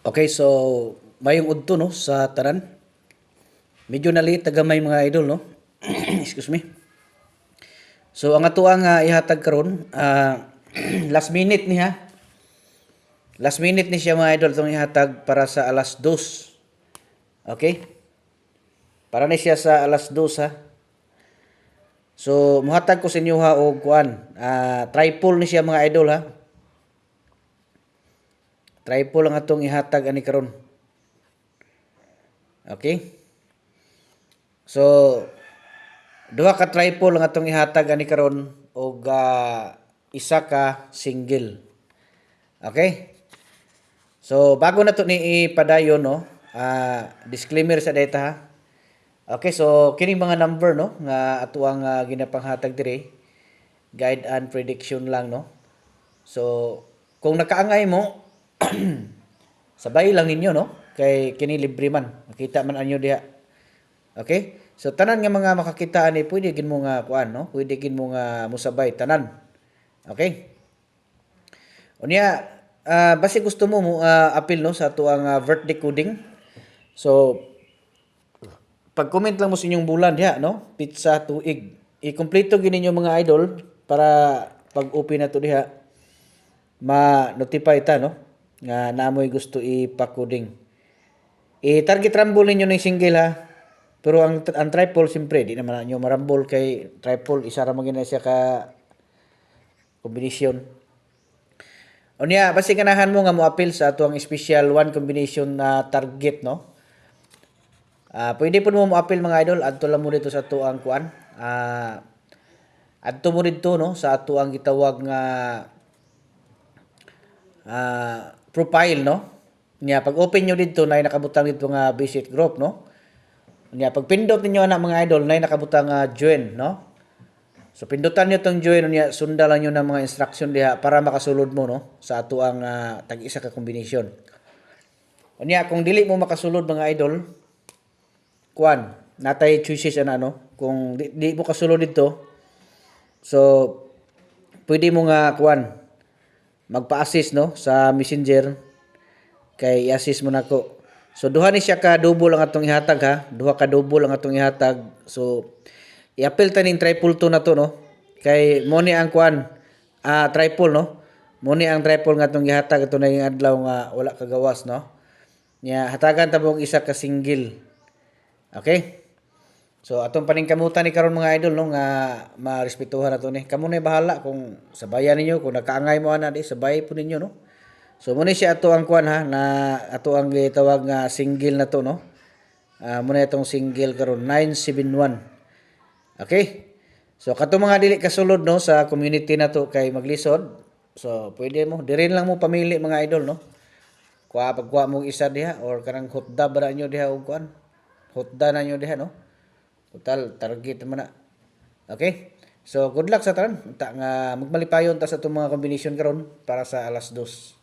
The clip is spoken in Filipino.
Okay, so mayong udto no sa tanan. Medyo nalit tagamay mga idol no. Excuse me. So ang ato ang ihatag karon last minute ni ha. Last minute ni siya mga idol tong ihatag para sa alas 2. Okay? Para ni siya sa alas 2 ha. So muhatag ko sa inyo ha og kuan. Tripod ni siya mga idol ha. Tripod ang atong ihatag ani karon. Okay? So duha ka tripod ang atong ihatag ani karon og isa ka single. Okay? So bago na to ni ipadayon no, disclaimer sa data ha. Okay, so kining mga number no nga ato ang ginapanghatag diri, guide and prediction lang no. So kung nakaangay mo sabay lang ninyo no kay kini libre man. Makita man anyo diha. Okay? So tanan nga mga makakita ani pwede gid mo nga kuan no, pwede gid mo nga musabay tanan. Okay? Unya basi gusto mo appeal no sa ato ang birthday coding. So pag-comment lang mo sa inyong bulan diha no, pizza tuig. I-kompleto gyud ninyo mga idol para pag open na to diha ma-notify ta no nga namoy gusto ipa-coding. I-target rumble ninyo ng single ha. Pero ang triple siyempre di naman nyo marambol kay triple isa ra man siya ka combination. Unya basi ganahan mo nga mo appeal sa ato ang special one combination na target no. Pwede po mo appeal mga idol adto lang mo dito sa ato ang kuan. Adto mo dito no sa ato ang gitawag nga profile no. Nya pag open nyo dito nay nakabutang dito nga visit group no. Nya pag pindot ninyo ana mga idol nay nakabutang join no. So pindutan nyo tong join nya sunda lang nyo ng mga instruction diha para makasulod mo no sa ato ang tag-isa ka combination. Unya kung dili mo makasulod mga idol, kuan, natay choices ana no. Kung di mo kasulod dito, so pwede mo nga kuan magpa-assist no sa Messenger kay i-assist mo nako. So duha ni siya ka double ang atong ihatag ha. Duha ka double ang atong ihatag. So i-appeal ta ning triple to na to no. Kay mo ni ang kuan triple no. Mo ni ang triple nga atong gihatag ato na yung adlaw nga wala kagawas no. Nya hatagan ta og isa ka single. Okay? So atong paningkamutan ni karon mga idol no nga marespetuhan nato ni. Kamo na bahala kung sabayan ninyo kung nakaangay mo ana di sabay po ninyo no. So mo ni siya ato ang kuan ha na ato ang gitawag nga single na to no. Mo na itong single karon 971. Okay? So kato mga dili kasulod no sa community na to kay maglisod. So pwede mo diri lang mo pamili mga idol no. Pagkuha mo isa diha or kanang hotda ba nyo diha og kuan. Hotda na nyo diha no. Total target man na. Okay? So good luck sa tanan. Ta nga magmalipayon ta sa itong mga combination karon para sa alas 2.